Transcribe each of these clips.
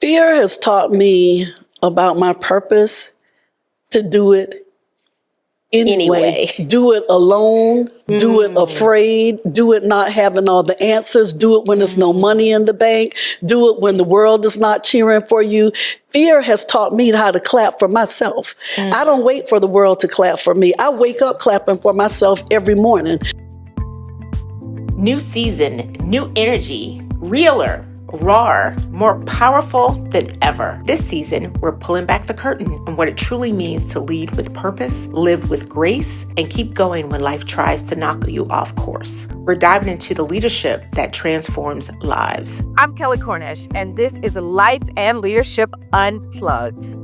Fear has taught me about my purpose to do it anyway. Do it alone, do it afraid, do it not having all the answers, do it when there's no money in the bank, do it when the world is not cheering for you. Fear has taught me how to clap for myself. I don't wait for the world to clap for me. I wake up clapping for myself every morning. New season, new energy, realer, rawer, more powerful than ever. This season, we're pulling back the curtain on what it truly means to lead with purpose, live with grace, and keep going when life tries to knock you off course. We're diving into the leadership that transforms lives. I'm Kelley Cornish, and this is Life and Leadership Unplugged.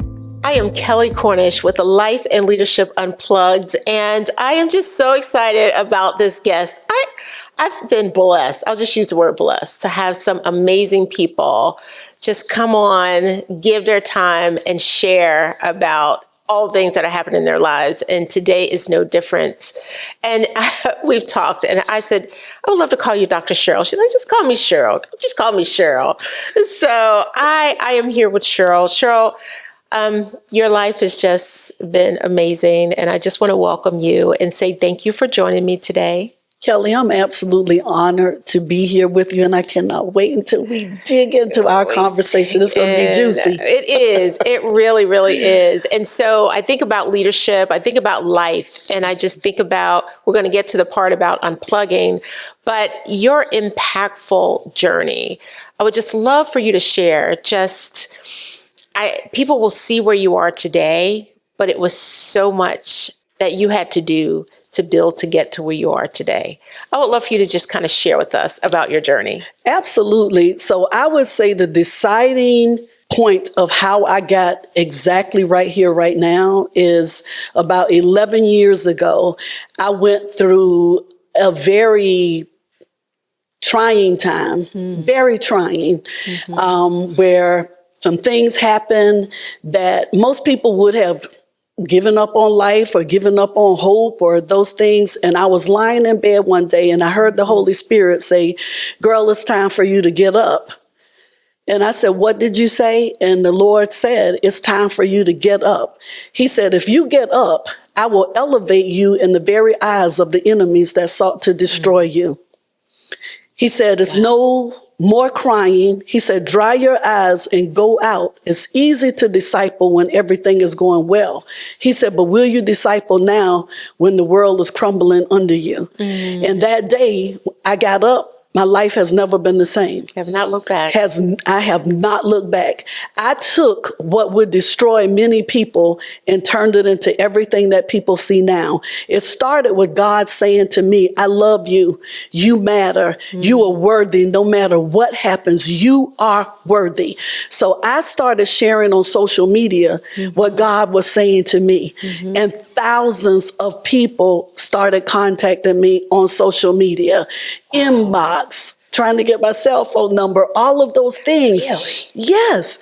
I am Kelley Cornish with Life and Leadership Unplugged, and I am just so excited about this guest. I've been blessed. I'll just use the word blessed to have some amazing people just come on, give their time, and share about all things that are happening in their lives. And today is no different. And we've talked, and I said, I would love to call you Dr. Cheryl. She's like, just call me Cheryl. Just call me Cheryl. So I am here with Cheryl. Cheryl, your life has just been amazing. And I just want to welcome you and say thank you for joining me today. Kelley, I'm absolutely honored to be here with you, and I cannot wait until we dig into our conversation. It's going to be juicy. It is. It really, really is. And so I think about leadership, I think about life, and I just think about, we're going to get to the part about unplugging, but your impactful journey. I would just love for you to share people will see where you are today, but it was so much that you had to do to build to get to where you are today. I would love for you to just kind of share with us about your journey. Absolutely. So I would say the deciding point of how I got exactly right here, right now is about 11 years ago. I went through a very trying time, very trying, where some things happened that most people would have given up on life or given up on hope or those things. And I was lying in bed one day and I heard the Holy Spirit say, girl, it's time for you to get up. And I said, what did you say? And the Lord said, it's time for you to get up. He said, if you get up, I will elevate you in the very eyes of the enemies that sought to destroy you. He said, it's no more crying. He said, dry your eyes and go out. It's easy to disciple when everything is going well. He said, but will you disciple now when the world is crumbling under you? And that day I got up. My life has never been the same. Have not looked back. I have not looked back. I took what would destroy many people and turned it into everything that people see now. It started with God saying to me, I love you. You matter. You are worthy. No matter what happens, you are worthy. So I started sharing on social media what God was saying to me. And thousands of people started contacting me on social media, inbox, trying to get my cell phone number, all of those things. Really? Yes.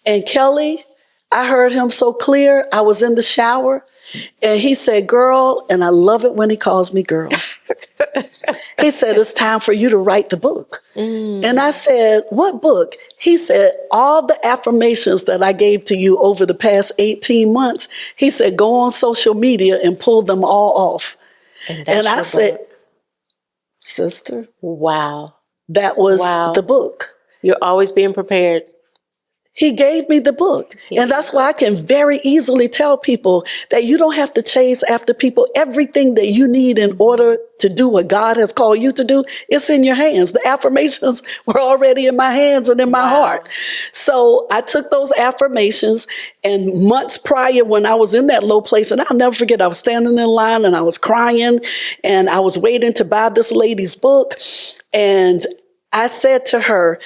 And Kelley, I heard him so clear. I was in the shower and he said, girl, and I love it when he calls me girl. He said, it's time for you to write the book. And I said, what book? He said, all the affirmations that I gave to you over the past 18 months. He said, go on social media and pull them all off. And I said, sister. Wow. That was the book. You're always being prepared. He gave me the book. And that's why I can very easily tell people that you don't have to chase after people. Everything that you need in order to do what God has called you to do, it's in your hands. The affirmations were already in my hands and in my heart. So I took those affirmations, and months prior when I was in that low place, and I'll never forget, I was standing in line and I was crying and I was waiting to buy this lady's book. And I said to her,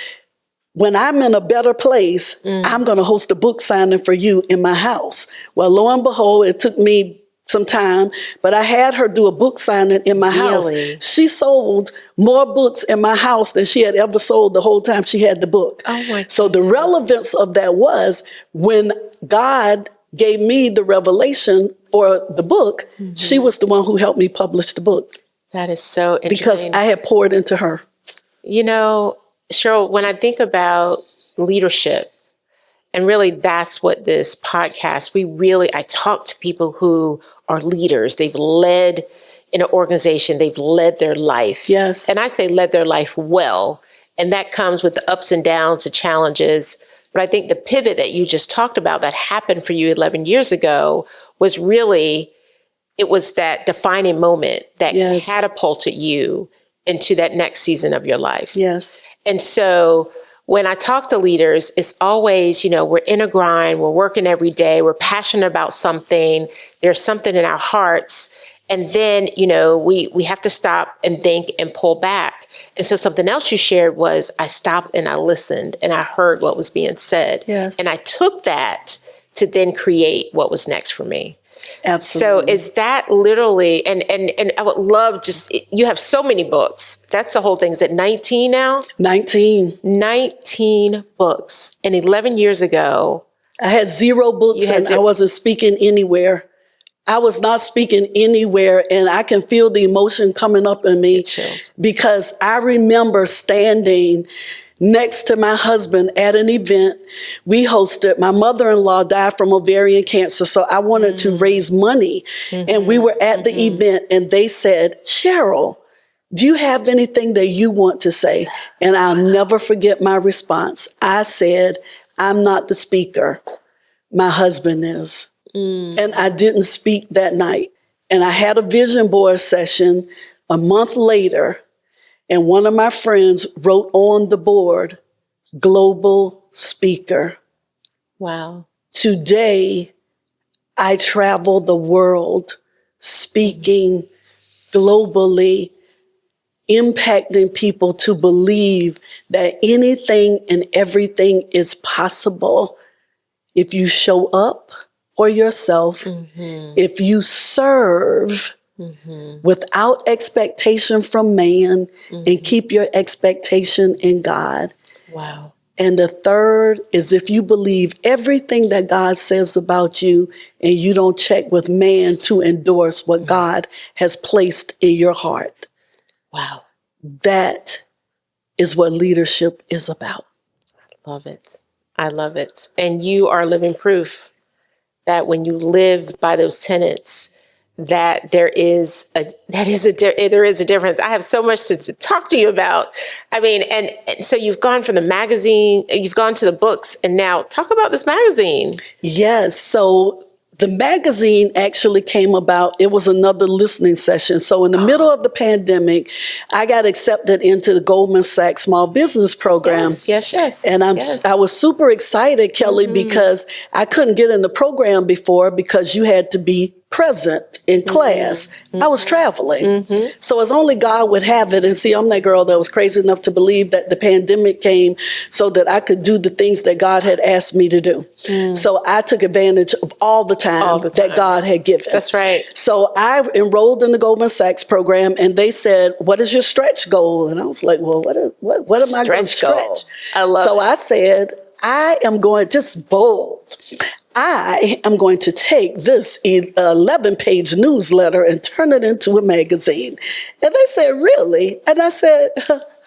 when I'm in a better place, I'm going to host a book signing for you in my house. Well, lo and behold, it took me some time, but I had her do a book signing in my house. She sold more books in my house than she had ever sold the whole time she had the book. So the relevance of that was when God gave me the revelation for the book, she was the one who helped me publish the book. That is so interesting. Because I had poured into her. You know, Cheryl, when I think about leadership, And really, that's what this podcast, I talk to people who are leaders. They've led in an organization, they've led their life. Yes. And I say led their life well. And that comes with the ups and downs, the challenges. But I think the pivot that you just talked about that happened for you 11 years ago was really, it was that defining moment that catapulted you into that next season of your life. Yes. And so when I talk to leaders, it's always, we're in a grind, we're working every day, we're passionate about something, there's something in our hearts. And then, we have to stop and think and pull back. And so something else you shared was I stopped and I listened and I heard what was being said. Yes. And I took that to then create what was next for me. Absolutely. So is that literally, and I would love you have so many books. That's the whole thing. Is it 19 now? 19. 19 books. And 11 years ago. I had 0 books and I wasn't speaking anywhere. I was not speaking anywhere, and I can feel the emotion coming up in me because I remember standing next to my husband at an event we hosted. My mother-in-law died from ovarian cancer, so I wanted to raise money. And we were at the event, and they said, Cheryl, do you have anything that you want to say? And I'll never forget my response. I said, I'm not the speaker. My husband is. And I didn't speak that night. And I had a vision board session a month later, and one of my friends wrote on the board, global speaker. Wow. Today, I travel the world speaking globally, impacting people to believe that anything and everything is possible if you show up for yourself, if you serve without expectation from man and keep your expectation in God. Wow. And the third is if you believe everything that God says about you and you don't check with man to endorse what God has placed in your heart. Wow. That is what leadership is about. I love it. I love it. And you are living proof that when you live by those tenets, that there is a difference. I have so much to talk to you about. I mean, and so you've gone from the magazine, you've gone to the books, and now talk about this magazine. Yes. So the magazine actually came about, it was another listening session. So in the middle of the pandemic, I got accepted into the Goldman Sachs Small Business Program. Yes. And I was super excited, Kelley, because I couldn't get in the program before because you had to be present in class. I was traveling. So as only God would have it. And see, I'm that girl that was crazy enough to believe that the pandemic came so that I could do the things that God had asked me to do. So I took advantage of all the time that God had given. That's right. So I enrolled in the Goldman Sachs program, and they said, what is your stretch goal? And I was like, well, what am I going to stretch? I love it. So I said, I am going, just bold, I am going to take this 11-page newsletter and turn it into a magazine. And they said, really? And I said,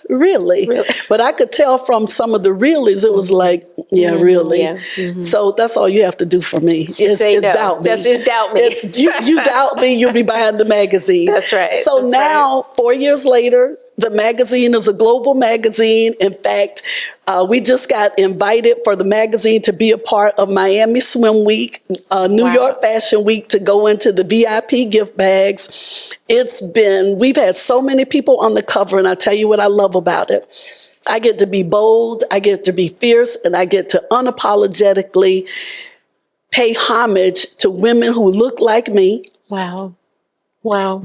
really? But I could tell from some of the realies, it was like, yeah, really. Yeah. So that's all you have to do for me. Just say no. Doubt me. Just doubt me. If you doubt me, you'll be buying the magazine. That's right. So now, 4 years later, the magazine is a global magazine. In fact, we just got invited for the magazine to be a part of Miami Swim Week, New York Fashion Week, to go into the VIP gift bags. We've had so many people on the cover, and I tell you what I love about it. I get to be bold, I get to be fierce, and I get to unapologetically pay homage to women who look like me. Wow.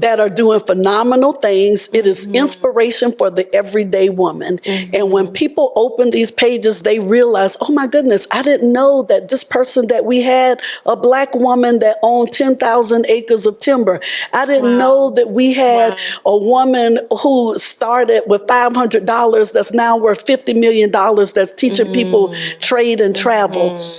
That are doing phenomenal things. It is inspiration for the everyday woman. And when people open these pages, they realize, oh my goodness, I didn't know that this person that we had, a Black woman that owned 10,000 acres of timber. I didn't know that we had a woman who started with $500 that's now worth $50 million that's teaching people trade and travel.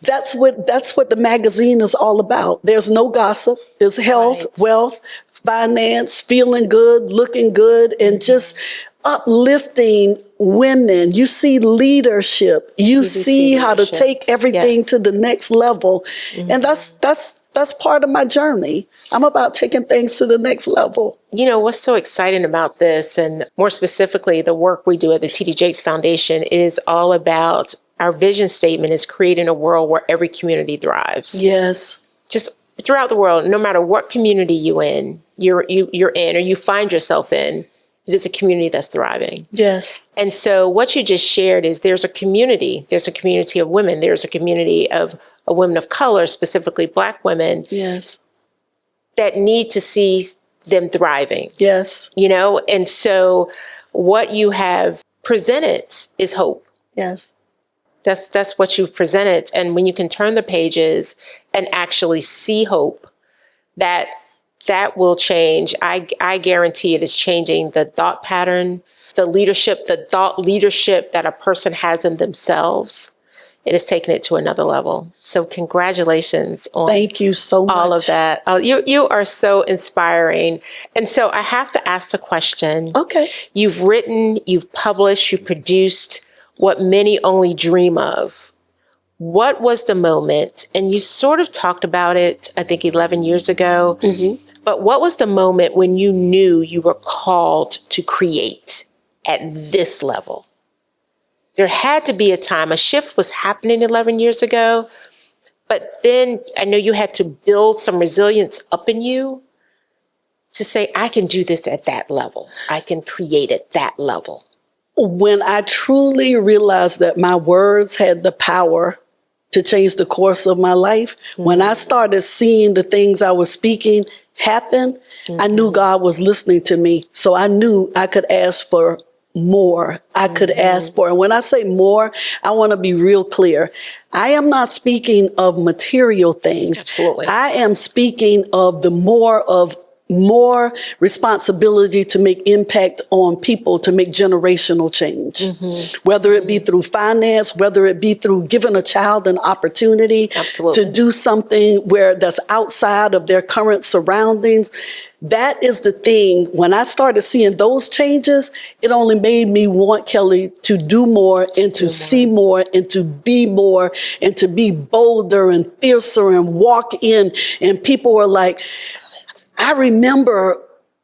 That's what the magazine is all about. There's no gossip. It's health, wealth, finance, feeling good, looking good, and just uplifting women. You see leadership. You see how to take everything to the next level. And that's part of my journey. I'm about taking things to the next level. You know, what's so exciting about this, and more specifically, the work we do at the T.D. Jakes Foundation, is all about our vision statement is creating a world where every community thrives. Yes. Just throughout the world, no matter what community you're in or you find yourself in, it is a community that's thriving. Yes. And so what you just shared is there's a community of women, there's a community of women of color, specifically Black women. Yes. That need to see them thriving. Yes. You know, and so what you have presented is hope. Yes. That's what you've presented. And when you can turn the pages and actually see hope, that will change. I guarantee it is changing the thought pattern, the thought leadership that a person has in themselves. It is taking it to another level. So congratulations on Thank you so much. all of that. You are so inspiring. And so I have to ask the question. Okay. You've written, you've published, you've produced what many only dream of. What was the moment? And you sort of talked about it, I think 11 years ago. Mm-hmm. But what was the moment when you knew you were called to create at this level? There had to be a time, a shift was happening 11 years ago, but then I know you had to build some resilience up in you to say, I can do this at that level. I can create at that level. When I truly realized that my words had the power to change the course of my life, when I started seeing the things I was speaking happen, I knew God was listening to me. So I knew I could ask for more. I could ask for, and when I say more, I want to be real clear. I am not speaking of material things. Absolutely. I am speaking of the more responsibility to make impact on people, to make generational change, whether it be through finance, whether it be through giving a child an opportunity to do something where that's outside of their current surroundings. That is the thing. When I started seeing those changes, it only made me want, Kelley, to do more and to see more and to be more and to be bolder and fiercer and walk in. And people were like, I remember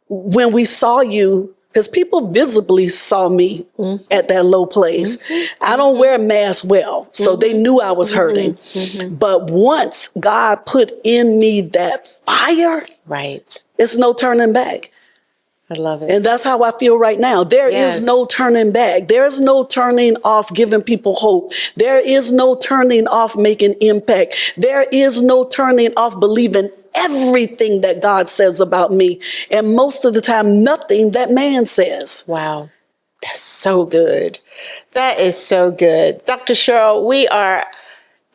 when we saw you, because people visibly saw me at that low place. I don't wear masks well, so they knew I was hurting. But once God put in me that fire, Right. it's no turning back. I love it. And that's how I feel right now. There is no turning back. There's no turning off giving people hope. There is no turning off making impact. There is no turning off believing everything that God says about me. And most of the time, nothing that man says. Wow. That's so good. That is so good. Dr. Cheryl,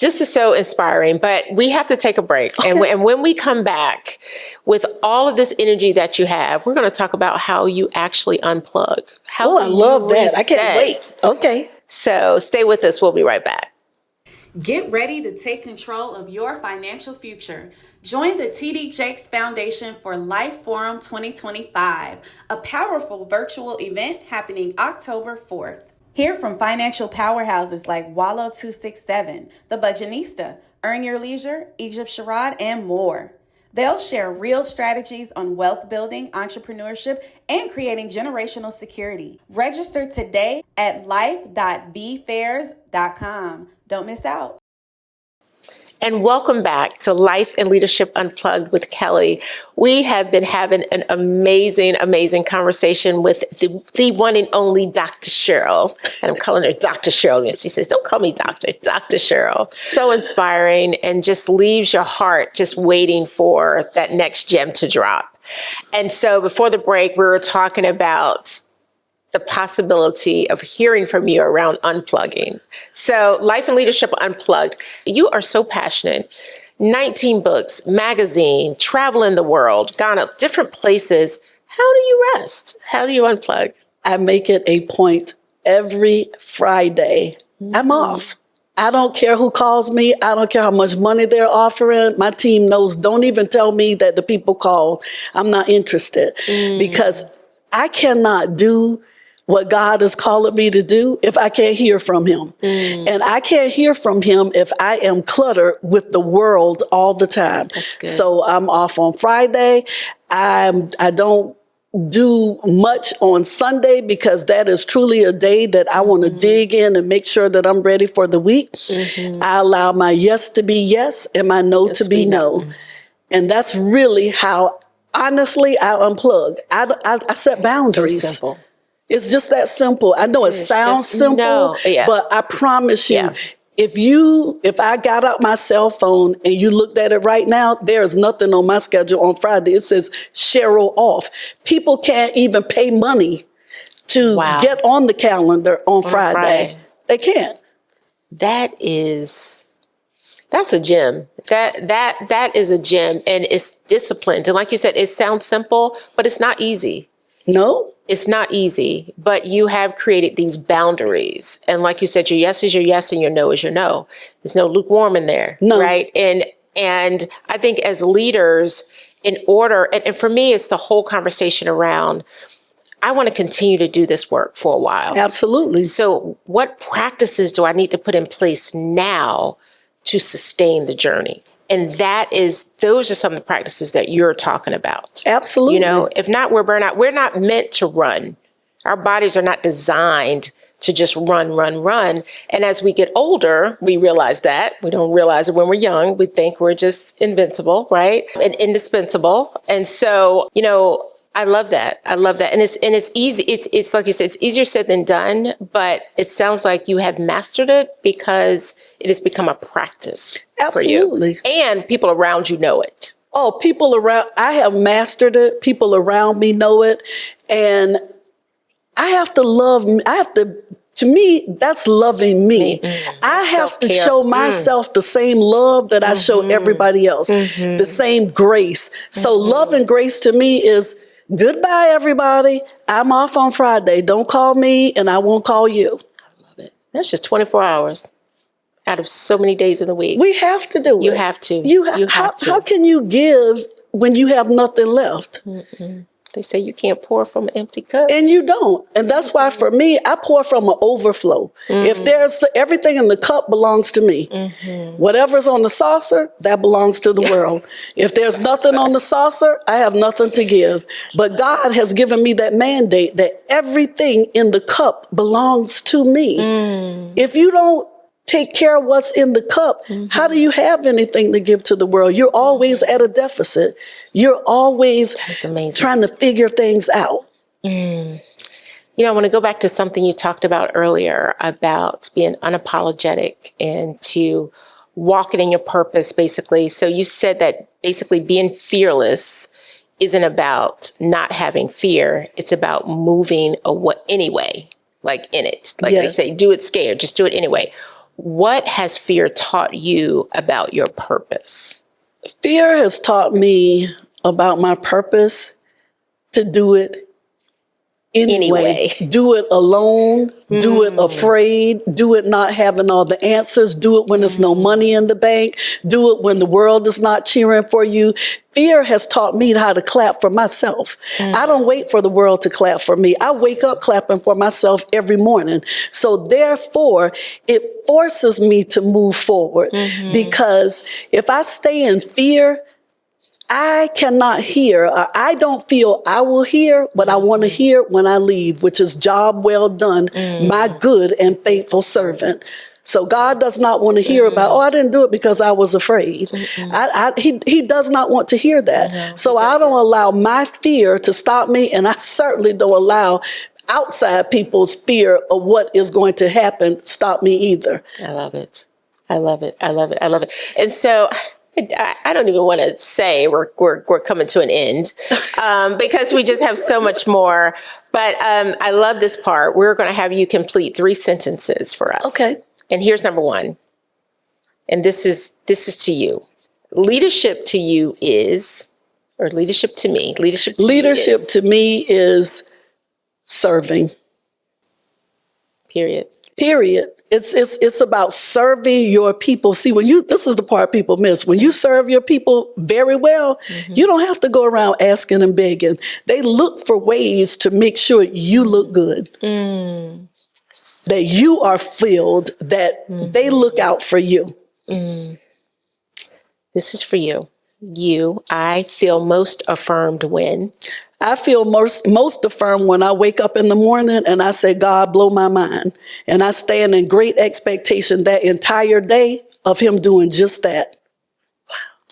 this is so inspiring, but we have to take a break. Okay. And when we come back with all of this energy that you have, we're going to talk about how you actually unplug. I love that. I can't wait. Okay. So stay with us. We'll be right back. Get ready to take control of your financial future. Join the T.D. Jakes Foundation for Life Forum 2025, a powerful virtual event happening October 4th. Hear from financial powerhouses like Wallow 267, The Budgetnista, Earn Your Leisure, Egypt Sherrod, and more. They'll share real strategies on wealth building, entrepreneurship, and creating generational security. Register today at life.vfairs.com. Don't miss out. And welcome back to Life and Leadership Unplugged with Kelley. We have been having an amazing, amazing conversation with the one and only Dr. Cheryl. And I'm calling her Dr. Cheryl. And she says, don't call me Dr. Cheryl. So inspiring and just leaves your heart just waiting for that next gem to drop. And so before the break, we were talking about the possibility of hearing from you around unplugging. So Life and Leadership Unplugged, you are so passionate. 19 books, magazine, traveling the world, gone to different places. How do you rest? How do you unplug? I make it a point every Friday. I'm off. I don't care who calls me. I don't care how much money they're offering. My team knows, don't even tell me that the people called. I'm not interested because I cannot do what God is calling me to do if I can't hear from him. And I can't hear from him if I am cluttered with the world all the time. That's good. So I'm off on Friday. I don't do much on Sunday because that is truly a day that I want to dig in and make sure that I'm ready for the week. I allow my yes to be yes and my no to be no. And that's really how, honestly, I unplug. I set boundaries. So simple. It's just that simple. I know it sounds simple, but I promise you, if I got out my cell phone and you looked at it right now, there is nothing on my schedule on Friday. It says Cheryl off. People can't even pay money to get on the calendar on Friday. They can't. That's a gem. That is a gem, and it's disciplined. And like you said, it sounds simple, but it's not easy. No. It's not easy, but you have created these boundaries. And like you said, your yes is your yes and your no is your no. There's no lukewarm in there, right? And I think as leaders, in order, and for me, it's the whole conversation around, I want to continue to do this work for a while. Absolutely. So what practices do I need to put in place now to sustain the journey? And those are some of the practices that you're talking about. Absolutely. You know, if not, we're burnout. We're not meant to run. Our bodies are not designed to just run. And as we get older, we realize that. We don't realize it when we're young. We think we're just invincible, right? And indispensable. And so, you know, I love that. And it's easy. It's like you said, it's easier said than done, but it sounds like you have mastered it because it has become a practice for you. And people around you know it. Oh, people around, I have mastered it. People around me know it. And I have to to me, that's loving me. I have to show myself the same love that I show everybody else, the same grace. So love and grace to me is, goodbye, everybody. I'm off on Friday. Don't call me and I won't call you. I love it. That's just 24 hours out of so many days in the week. We have to do it. You have to. How can you give when you have nothing left? They say you can't pour from an empty cup. And you don't. And that's why for me, I pour from an overflow. If there's everything in the cup belongs to me. Whatever's on the saucer, that belongs to the world. If there's nothing on the saucer, I have nothing to give. But God has given me that mandate that everything in the cup belongs to me. If you don't take care of what's in the cup, how do you have anything to give to the world? You're always at a deficit. You're always trying to figure things out. You know, I want to go back to something you talked about earlier about being unapologetic and to walking in your purpose, basically. So you said that basically being fearless isn't about not having fear. It's about moving anyway, like in it. Like they say, do it scared, just do it anyway. What has fear taught you about your purpose? Fear has taught me about my purpose to do it anyway. Do it alone, do it afraid, do it not having all the answers, do it when there's no money in the bank, do it when the world is not cheering for you. Fear has taught me how to clap for myself. I don't wait for the world to clap for me. I wake up clapping for myself every morning. So therefore, it forces me to move forward because if I stay in fear, I cannot hear. I don't feel I will hear what I want to hear when I leave, which is job well done, my good and faithful servant. So God does not want to hear about, I didn't do it because I was afraid. He does not want to hear that. So I don't allow my fear to stop me, and I certainly don't allow outside people's fear of what is going to happen stop me either. I love it. I love it. And so I don't even want to say we're coming to an end because we just have so much more. But I love this part. We're going to have you complete 3 sentences for us. Okay. And here's number 1. And this is to you. Leadership to you is, or leadership to me. Leadership to me is serving. Period. It's about serving your people. See, this is the part people miss. When you serve your people very well, you don't have to go around asking and begging. They look for ways to make sure you look good, that you are filled, that they look out for you. This is for you. I feel most affirmed when? I feel most affirmed when I wake up in the morning and I say, God, blow my mind. And I stand in great expectation that entire day of him doing just that.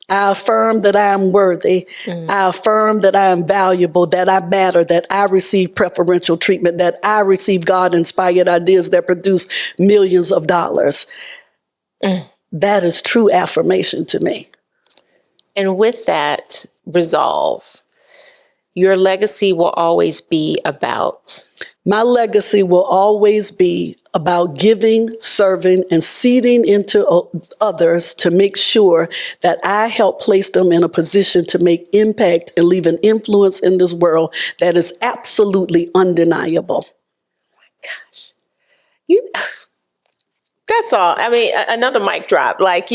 I affirm that I am worthy. I affirm that I am valuable, that I matter, that I receive preferential treatment, that I receive God-inspired ideas that produce millions of dollars. That is true affirmation to me. And with that resolve, your legacy will always be about? My legacy will always be about giving, serving, and seeding into others to make sure that I help place them in a position to make impact and leave an influence in this world that is absolutely undeniable. Oh my gosh. That's all. I mean, another mic drop. Like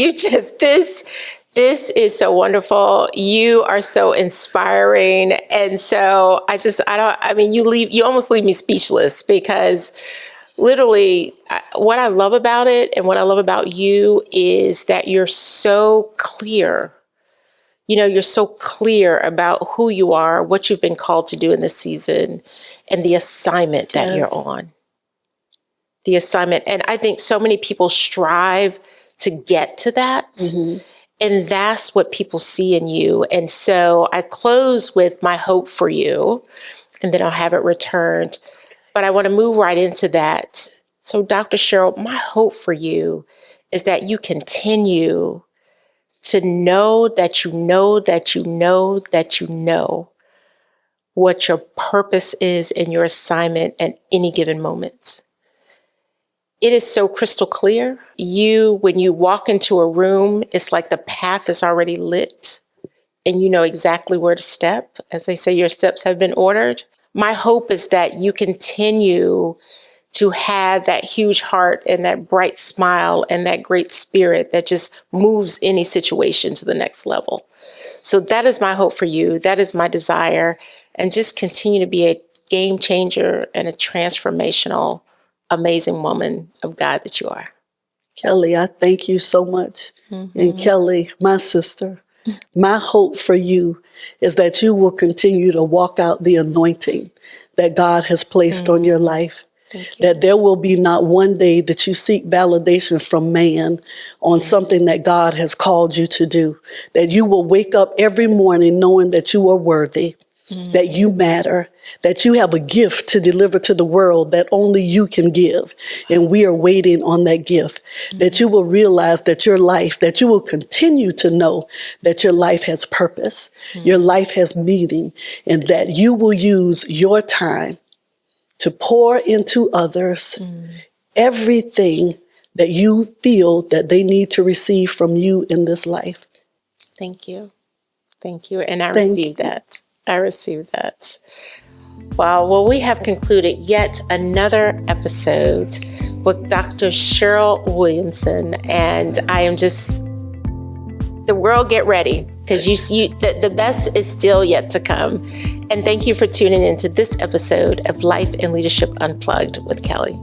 this is so wonderful. You are so inspiring. And so you almost leave me speechless, because literally what I love about it and what I love about you is that you're so clear. You're so clear about who you are, what you've been called to do in this season, and the assignment that you're on. The assignment. And I think so many people strive to get to that. And that's what people see in you. And so I close with my hope for you, and then I'll have it returned. But I want to move right into that. So Dr. Cheryl, my hope for you is that you continue to know that you know that you know that you know what your purpose is and your assignment at any given moment. It is so crystal clear. When you walk into a room, it's like the path is already lit and you know exactly where to step. As they say, your steps have been ordered. My hope is that you continue to have that huge heart and that bright smile and that great spirit that just moves any situation to the next level. So that is my hope for you. That is my desire. And just continue to be a game changer and a transformational, amazing woman of God that you are. Kelley, I thank you so much. And Kelley, my sister, my hope for you is that you will continue to walk out the anointing that God has placed on your life. That there will be not one day that you seek validation from man on something that God has called you to do. That you will wake up every morning knowing that you are worthy, that you matter, that you have a gift to deliver to the world that only you can give. And we are waiting on that gift. That you will realize that your life, that you will continue to know that your life has purpose, your life has meaning, and that you will use your time to pour into others everything that you feel that they need to receive from you in this life. Thank you. Thank you. And I received that. I received that. Wow. Well, we have concluded yet another episode with Dr. Cheryl Williamson. And I am just, the world get ready, because you see the best is still yet to come. And thank you for tuning into this episode of Life and Leadership Unplugged with Kelley.